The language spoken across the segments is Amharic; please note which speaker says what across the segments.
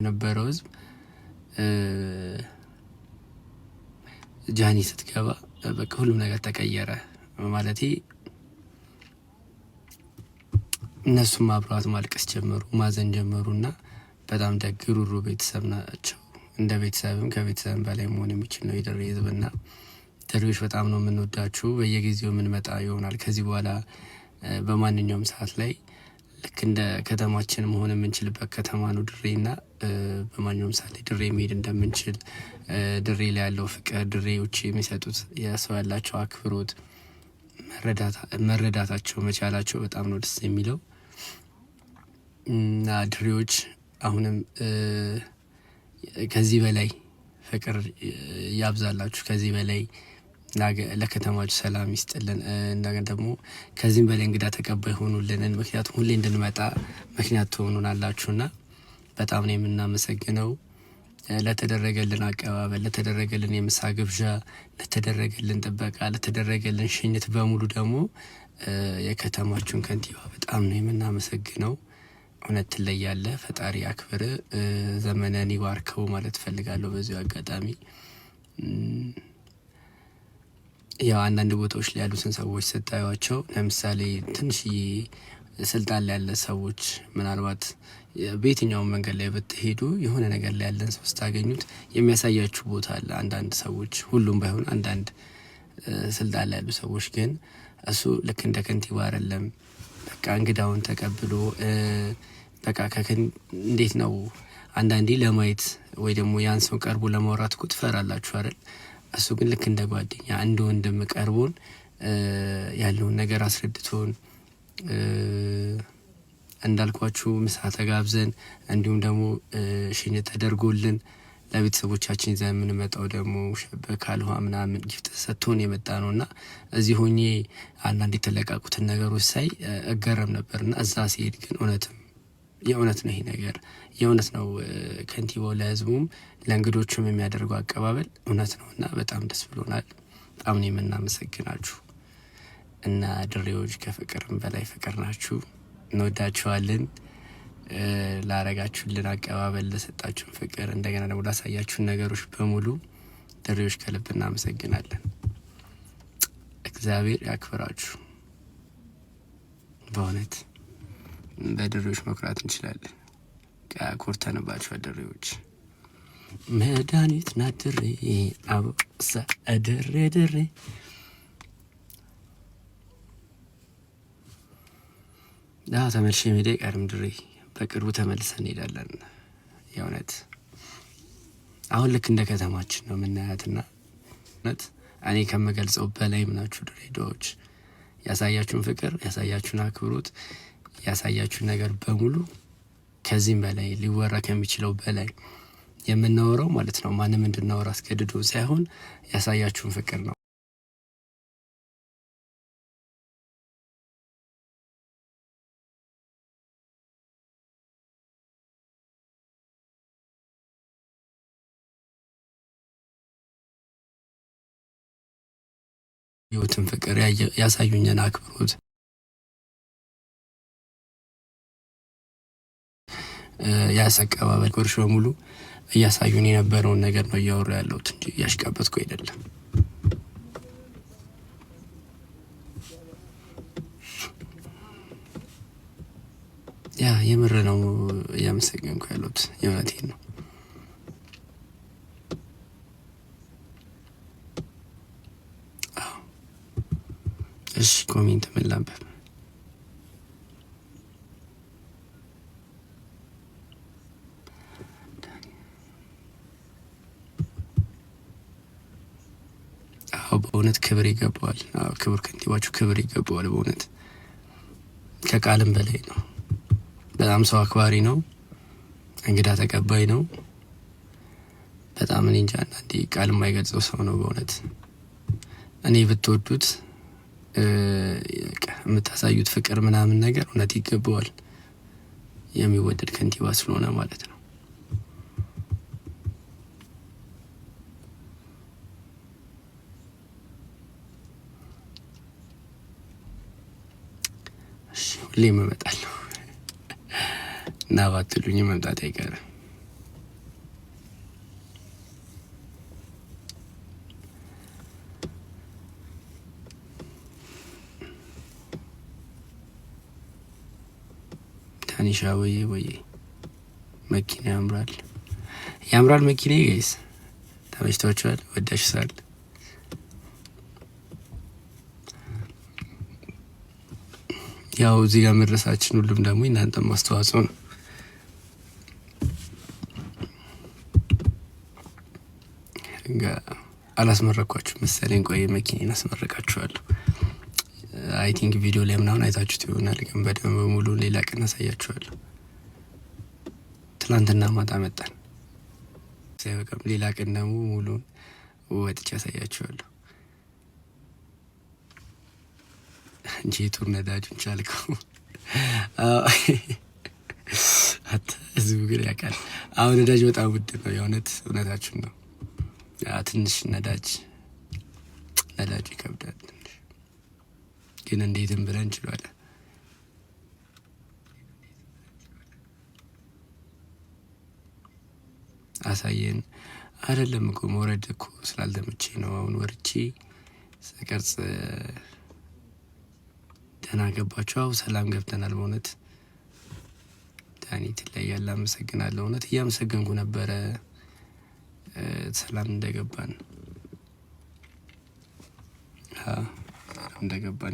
Speaker 1: ነበረው ህዝብ ጃኒ ስትገባ በቃ ሁሉም ነገር ተቀየረ ማለቴ እነሱም አብረዋት ማልቀስ ጀመሩ ማዘን ጀመሩና በጣም ደግሩሩ ቤተሰብ ናቸው እንደ ቤተሰብም ከቤተሰብም በላይ መሆን የሚችል ነው የደሬ ህዝብና ደሬዎች በጣም ነው የምንወዳችሁ በየጊዜው የምንመጣ ይሆናል ከዚህ በኋላ በማንኛውም ሰዓት ላይ ልክ እንደ ከተማችን መሆን የምንችልበት ከተማ ነው ድሬና በማንኛውም ሰዓት ላይ ድሬ መሄድ እንደምንችል ድሬ ላይ ያለው ፍቅር ድሬዎች የሚሰጡት የሰው ያላቸው አክብሮት መረዳታቸው መቻላቸው በጣም ነው ደስ የሚለው እና ድሬዎች አሁንም ከዚህ በላይ ፍቅር ያብዛላችሁ ከዚህ በላይ ለከተማችሁ ሰላም ይስጥልን እንደገና ደግሞ ከዚህም በላይ እንግዳ ተቀባይ ሆኑልን ምክንያቱም ሁሌ እንድንመጣ ምክንያት ትሆኑናላችሁና በጣም ነው የምናመሰግነው ለተደረገልን አቀባበል ለተደረገልን የምሳ ግብዣ ለተደረገልን ጥበቃ ለተደረገልን ሽኝት በሙሉ ደግሞ የከተማችሁን ከንቲባ በጣም ነው የምናመሰግነው እውነት ላይ ያለ ፈጣሪ አክብር ዘመነን ይባርከው ማለት ፈልጋለሁ በዚሁ አጋጣሚ ያው አንዳንድ ቦታዎች ላይ ያሉትን ሰዎች ስታዩዋቸው ለምሳሌ ትንሽ ስልጣን ላይ ያለ ሰዎች ምናልባት በየትኛው መንገድ ላይ ብትሄዱ የሆነ ነገር ላይ ያለን ሰው ስታገኙት የሚያሳያችሁ ቦታ አለ አንዳንድ ሰዎች ሁሉም ባይሆን አንዳንድ ስልጣን ላይ ያሉ ሰዎች ግን እሱ ልክ እንደ ከንቲባ አይደለም በቃ እንግዳውን ተቀብሎ በቃ እንዴት ነው አንዳንዴ ለማየት ወይ ደግሞ ያን ሰው ቀርቦ ለማውራት እኮ ትፈራላችሁ አይደል እሱ ግን ልክ እንደ ጓደኛ እንደ ወንድም ቀርቦን ያለውን ነገር አስረድቶን እንዳልኳችሁ ምሳ ተጋብዘን እንዲሁም ደግሞ ሽኝት ተደርጎልን ለቤተሰቦቻችን ይዘን የምንመጣው ደግሞ በካልዋ ምናምን ጊፍት ሰጥቶን የመጣ ነውና እዚህ ሆኜ አንዳንድ የተለቃቁትን ነገሮች ሳይ እገረም ነበርና እዛ ሲሄድ ግን የእውነት ነው ይሄ ነገር የእውነት ነው ከንቲባው ለህዝቡም ለእንግዶቹም የሚያደርገው አቀባበል እውነት ነውና በጣም ደስ ብሎናል በጣም ነው የምናመሰግናችሁ እና ድሬዎች ከፍቅርም በላይ ፍቅር ናችሁ እንወዳችኋለን ላረጋችሁልን አቀባበል ለሰጣችሁን ፍቅር እንደገና ደግሞ ላሳያችሁን ነገሮች በሙሉ ድሬዎች ከልብ እናመሰግናለን እግዚአብሔር ያክብራችሁ በእውነት በድሬዎች መኩራት እንችላለን ኮርተንባችሁ ድሬዎች መድኃኒት ናት ድሬ አብሳ ድሬ ተመልሼ መሄዴ ቀርም ድሬ በቅርቡ ተመልሰን እንሄዳለን የእውነት አሁን ልክ እንደ ከተማችን ነው የምናያትና እውነት እኔ ከምገልጸው በላይ ምናችሁ ድሬዳዎች ያሳያችሁን ፍቅር ያሳያችሁን አክብሮት ያሳያችሁን ነገር በሙሉ ከዚህም በላይ ሊወራ ከሚችለው በላይ የምናወራው ማለት ነው ማንም እንድናወራ አስገድዶ ሳይሆን ያሳያችሁን ፍቅር ነው የውትን ፍቅር ያሳዩኝን አክብሮት ያሰቀባበል ኮርሽ በሙሉ እያሳዩን የነበረውን ነገር ነው እያወሩ ያለሁት እንጂ ያሽቃበትኩ አይደለም የምር ነው ያመሰግንኩ ያለሁት የእውነቴን ነው እሺ ኮሜንት ምን ላንብብ በእውነት ክብር ይገባዋል ክብር ከንቲባችሁ ክብር ይገባዋል በእውነት ከቃልም በላይ ነው በጣም ሰው አክባሪ ነው እንግዳ ተቀባይ ነው በጣም እኔ እንጃ አንዴ ቃል የማይገልጸው ሰው ነው በእውነት እኔ ብትወዱት የምታሳዩት ፍቅር ምናምን ነገር እውነት ይገባዋል የሚወደድ ከንቲባ ስለሆነ ማለት ነው ሁሌም እመጣለሁ እና ባትሉኝ መምጣት አይቀርም ዳኒሻ ወይ መኪና ያምራል መኪና ጋይስ ተመችቷችኋል? ወዳችሁታል? ያው እዚህ ጋር መድረሳችን ሁሉም ደግሞ እናንተ ማስተዋጽኦ ነው። አላስመረኳችሁ መሰለኝ። ቆይ መኪናን አስመረቃችኋለሁ። አይ ቲንክ ቪዲዮ ላይ ምናምን አይታችሁት ይሆናል፣ ግን በደንብ ሙሉ ሌላ ቀን አሳያችኋለሁ። ትናንትና ማታ መጣን ሳይበቃም ሌላ ቀን ደግሞ ሙሉን ወጥቼ አሳያችኋለሁ እንጂ ቱር ነዳጁን ቻልከው። ህዝቡ ግን ያውቃል። አሁን ነዳጅ በጣም ውድ ነው። እውነታችሁን ነው። ትንሽ ነዳጅ ይከብዳል ትንሽ፣ ግን እንዴትም ብለን እንችላለን። አሳየን አይደለም እኮ መውረድ እኮ ስላልተመቼ ነው። አሁን ወርቼ ስቀርጽ ደህና ገባችሁ? ሰላም ገብተናል። በእውነት ዳኒ ትለያለህ። አመሰግናለሁ። እውነት እያመሰገንኩ ነበረ ሰላም እንደገባን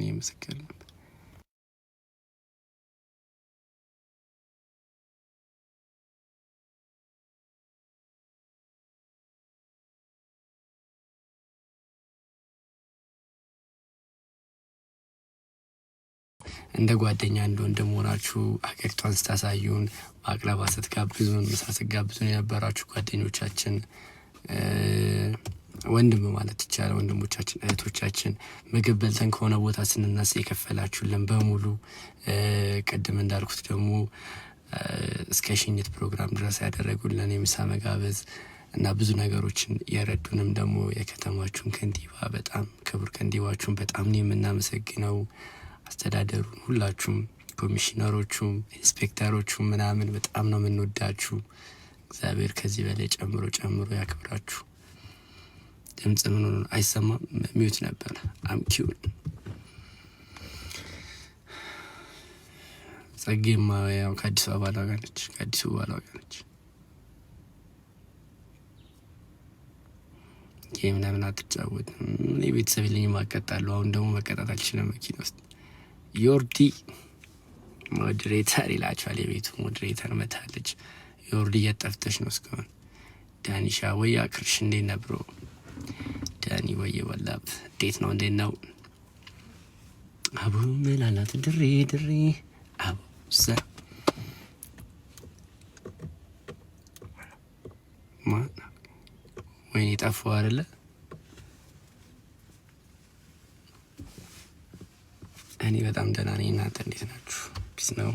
Speaker 1: እየመሰከረ ነበር። እንደ ጓደኛ እንደ ወንድም ሆናችሁ ሀገሪቷን ስታሳዩን፣ ማቅረባ ስትጋብዙን፣ ምሳ ስትጋብዙን የነበራችሁ ጓደኞቻችን፣ ወንድም ማለት ይቻላል ወንድሞቻችን፣ እህቶቻችን፣ ምግብ በልተን ከሆነ ቦታ ስንነሳ የከፈላችሁልን በሙሉ፣ ቅድም እንዳልኩት ደግሞ እስከ ሽኝት ፕሮግራም ድረስ ያደረጉልን የምሳ መጋበዝ እና ብዙ ነገሮችን የረዱንም ደግሞ የከተማችሁን ከንቲባ፣ በጣም ክቡር ከንቲባችሁን በጣም ነው የምናመሰግነው። አስተዳደሩን ሁላችሁም፣ ኮሚሽነሮቹም፣ ኢንስፔክተሮቹም ምናምን በጣም ነው የምንወዳችሁ። እግዚአብሔር ከዚህ በላይ ጨምሮ ያክብራችሁ። ድምጽ ምን አይሰማም? ሚውት ነበር። አምኪው ጸጌማ ያው ከአዲስ አበባ ላጋነች ጌም ለምን አትጫወትም? እኔ ቤተሰብ የለኝም፣ አቀጣለሁ። አሁን ደግሞ መቀጣት አልችልም መኪና ውስጥ። ዮርዲ ሞዴሬተር ይላችኋል፣ የቤቱ ሞዴሬተር መታለች። ዮርዲ እያጠፍተሽ ነው እስካሁን። ዳኒሻ ወይ አክርሽ እንዴት ነብሮ? ዳኒ ወይ ወላብ እንዴት ነው? አቡ መላላት ድሬ አቡዛ ወይኔ ጠፋው አይደለ? እኔ በጣም ደህና ነኝ። እናንተ እንዴት ናችሁ? ፒስ ነው።